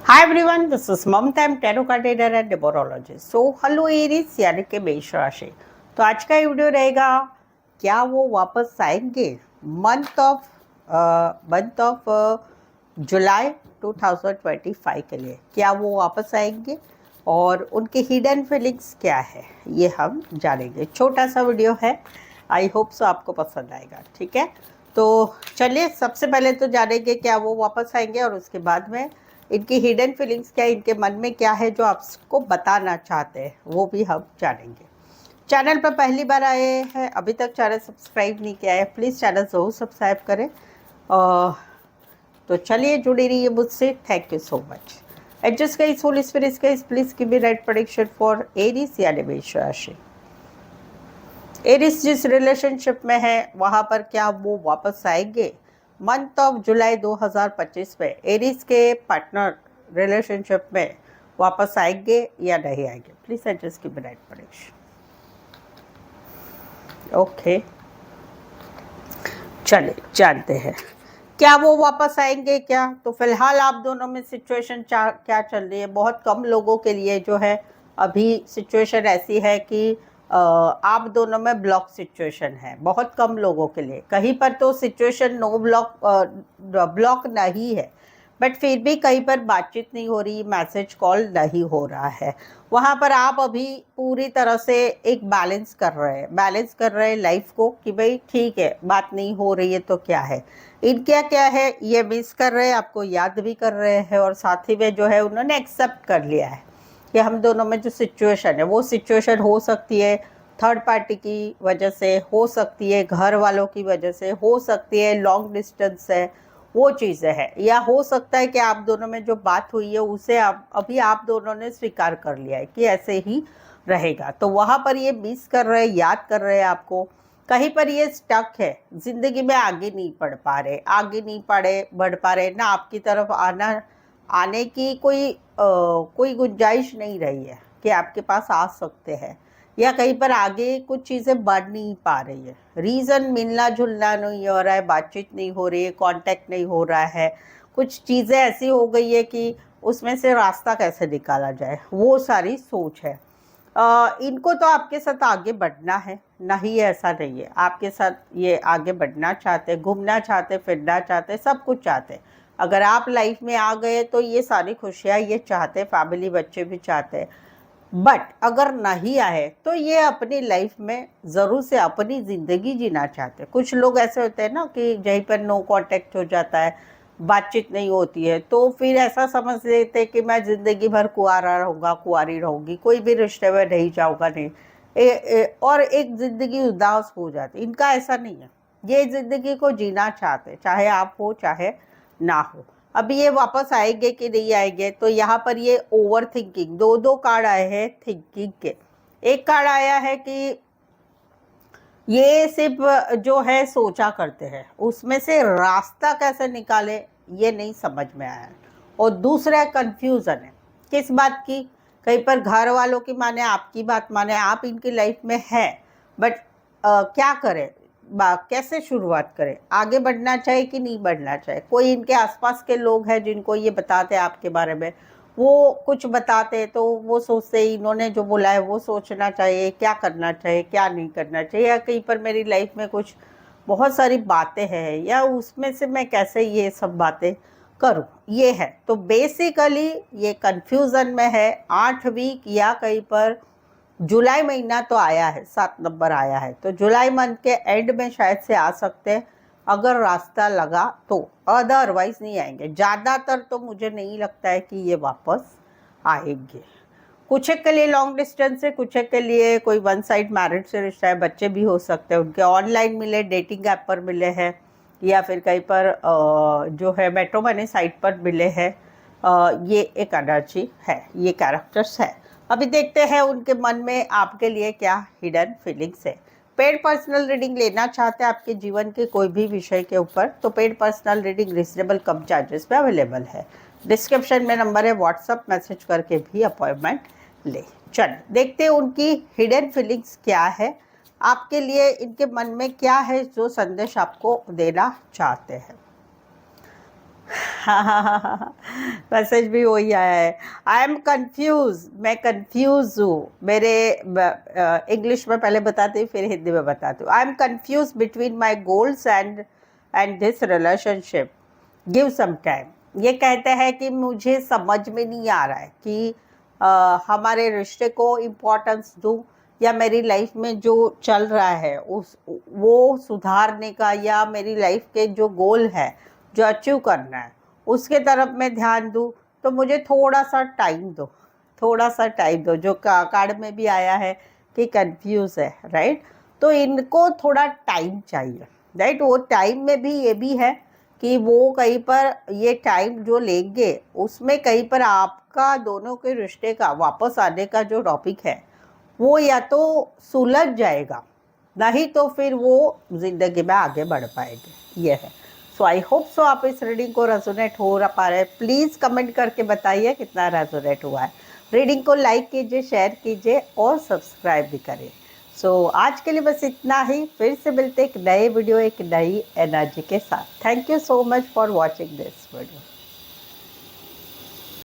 Hi everyone, this is Mamta. I'm tarot card reader and numerologist. So hello Aries यानी कि मेष राशि। तो आज का ये वीडियो रहेगा, क्या वो वापस आएंगे मंथ ऑफ जुलाई 2025 के लिए? क्या वो वापस आएंगे और उनके हिडन फीलिंग्स क्या है, ये हम जानेंगे। छोटा सा वीडियो है, आई होप सो आपको पसंद आएगा। ठीक है, तो चलिए सबसे पहले तो जानेंगे क्या वो वापस आएंगे और उसके बाद में इनकी हिडन फीलिंग्स क्या है, इनके मन में क्या है जो आपको बताना चाहते हैं, वो भी हम जानेंगे। चैनल पर पहली बार आए हैं, अभी तक चैनल सब्सक्राइब नहीं किया है, प्लीज़ चैनल ज़रूर सब्सक्राइब करें। तो चलिए जुड़ी रहिए मुझसे। Thank you so much. Adjust guys, Holi spirit guys, please give me right prediction for Aries यानी मेष राशि। एरीज जिस रिलेशनशिप में है वहाँ पर क्या वो वापस आएंगे मंथ ऑफ जुलाई 2025 में? एरीज के पार्टनर रिलेशनशिप में वापस आएंगे या नहीं आएंगे? Please adjust give me right prediction. Okay, चलिए जानते हैं क्या वो वापस आएंगे क्या। तो फिलहाल आप दोनों में सिचुएशन क्या चल रही है? बहुत कम लोगों के लिए जो है अभी सिचुएशन ऐसी है कि आप दोनों में ब्लॉक सिचुएशन है, बहुत कम लोगों के लिए। कहीं पर तो सिचुएशन नो ब्लॉक नहीं है, बट फिर भी कहीं पर बातचीत नहीं हो रही, मैसेज कॉल नहीं हो रहा है। वहाँ पर आप अभी पूरी तरह से एक बैलेंस कर रहे हैं लाइफ को कि भाई ठीक है, बात नहीं हो रही है तो क्या है। इनका क्या है, ये मिस कर रहे हैं, आपको याद भी कर रहे हैं, और साथ ही में जो है उन्होंने एक्सेप्ट कर लिया है कि हम दोनों में जो सिचुएशन है वो सिचुएशन हो सकती है थर्ड पार्टी की वजह से, हो सकती है घर वालों की वजह से, हो सकती है लॉन्ग डिस्टेंस है वो चीज़ें हैं, या हो सकता है कि आप दोनों में जो बात हुई है उसे अभी आप दोनों ने स्वीकार कर लिया है कि ऐसे ही रहेगा। तो वहाँ पर ये मिस कर रहे हैं, याद कर रहे हैं आपको। कहीं पर ये स्टक है, ज़िंदगी में आगे नहीं बढ़ पा रहे ना, आपकी तरफ आने की कोई गुंजाइश नहीं रही है कि आपके पास आ सकते हैं, या कहीं पर आगे कुछ चीज़ें बढ़ नहीं पा रही है। रीज़न मिलना जुलना नहीं हो रहा है, बातचीत नहीं हो रही है, कांटेक्ट नहीं हो रहा है। कुछ चीज़ें ऐसी हो गई है कि उसमें से रास्ता कैसे निकाला जाए, वो सारी सोच है। इनको तो आपके साथ आगे बढ़ना है, नहीं ऐसा नहीं है, आपके साथ ये आगे बढ़ना चाहते, घूमना चाहते, फिरना चाहते, सब कुछ चाहते। अगर आप लाइफ में आ गए तो ये सारी खुशियाँ ये चाहते, फैमिली बच्चे भी चाहते। बट अगर नहीं आए तो ये अपनी लाइफ में ज़रूर से अपनी ज़िंदगी जीना चाहते। कुछ लोग ऐसे होते हैं ना कि जहीं पर नो कांटेक्ट हो जाता है, बातचीत नहीं होती है, तो फिर ऐसा समझ लेते कि मैं ज़िंदगी भर कुंवारा रहूँगा, कुंवारी रहूँगी, कोई भी रिश्ते में नहीं जाऊँगा, नहीं और एक ज़िंदगी उदास हो जाती। इनका ऐसा नहीं है, ये ज़िंदगी को जीना चाहते, चाहे आप हो चाहे ना हो। अभी ये वापस आएंगे कि नहीं आएंगे, तो यहाँ पर ये ओवर थिंकिंग, दो कार्ड आए हैं थिंकिंग के। एक कार्ड आया है कि ये सिर्फ जो है सोचा करते हैं, उसमें से रास्ता कैसे निकाले ये नहीं समझ में आया। और दूसरा कंफ्यूजन है, किस बात की? कहीं पर घर वालों की माने, आपकी बात माने, आप इनकी लाइफ में है, बट क्या करें, कैसे शुरुआत करें, आगे बढ़ना चाहिए कि नहीं बढ़ना चाहिए। कोई इनके आसपास के लोग हैं जिनको ये बताते हैं आपके बारे में, वो कुछ बताते तो वो सोचते इन्होंने जो बोला है वो सोचना चाहिए, क्या करना चाहिए क्या नहीं करना चाहिए, या कहीं पर मेरी लाइफ में कुछ बहुत सारी बातें हैं, या उसमें से मैं कैसे ये सब बातें करूं, ये है। तो बेसिकली ये कंफ्यूजन में है। 8 वीक या कहीं पर जुलाई महीना तो आया है, 7 नंबर आया है, तो जुलाई मंथ के एंड में शायद से आ सकते हैं अगर रास्ता लगा तो, अदरवाइज नहीं आएंगे। ज़्यादातर तो मुझे नहीं लगता है कि ये वापस आएंगे। कुछ एक के लिए लॉन्ग डिस्टेंस है, कुछ एक के लिए कोई वन साइड मैरिज से रिश्ता है, बच्चे भी हो सकते हैं उनके, ऑनलाइन मिले, डेटिंग ऐप पर मिले हैं, या फिर कहीं पर जो है मैट्रिमोनी साइट पर मिले हैं। ये एक एनर्जी है, ये कैरेक्टर्स है। अभी देखते हैं उनके मन में आपके लिए क्या हिडन फीलिंग्स है। पेड पर्सनल रीडिंग लेना चाहते हैं आपके जीवन के कोई भी विषय के ऊपर, तो पेड पर्सनल रीडिंग रिजनेबल कम चार्जेस पे अवेलेबल है। डिस्क्रिप्शन में नंबर है, व्हाट्सअप मैसेज करके भी अपॉइंटमेंट ले। चल देखते हैं उनकी हिडन फीलिंग्स क्या है, आपके लिए इनके मन में क्या है जो संदेश आपको देना चाहते हैं। हाँ हाँ हाँ हाँ हाँ, मैसेज भी वही आया है। आई एम कंफ्यूज, मैं कंफ्यूज हूँ। मेरे इंग्लिश में पहले बताती हूँ, फिर हिंदी में बताती हूँ। I am confuse between my goals and this relationship, give some time. ये कहते हैं कि मुझे समझ में नहीं आ रहा है कि हमारे रिश्ते को इम्पोर्टेंस दूँ, या मेरी लाइफ में जो चल रहा है उस वो सुधारने का, या मेरी लाइफ के जो गोल है जो अचीव करना है उसके तरफ मैं ध्यान दूँ। तो मुझे थोड़ा सा टाइम दो, थोड़ा सा टाइम दो। जो कार्ड में भी आया है कि कंफ्यूज है, राइट। तो इनको थोड़ा टाइम चाहिए, राइट। वो टाइम में भी ये भी है कि वो कहीं पर ये टाइम जो लेंगे उसमें कहीं पर आपका दोनों के रिश्ते का वापस आने का जो टॉपिक है वो या तो सुलझ जाएगा, नहीं तो फिर वो जिंदगी में आगे बढ़ पाएंगे, ये है। सो आई होप सो आप इस रीडिंग को रेजोनेट हो रहा पा रहे हैं। प्लीज़ कमेंट करके बताइए कितना रेजोनेट हुआ है। रीडिंग को लाइक कीजिए, शेयर कीजिए और सब्सक्राइब भी करिए। सो आज के लिए बस इतना ही। फिर से मिलते एक नए वीडियो, एक नई एनर्जी के साथ। Thank you so much for watching this video.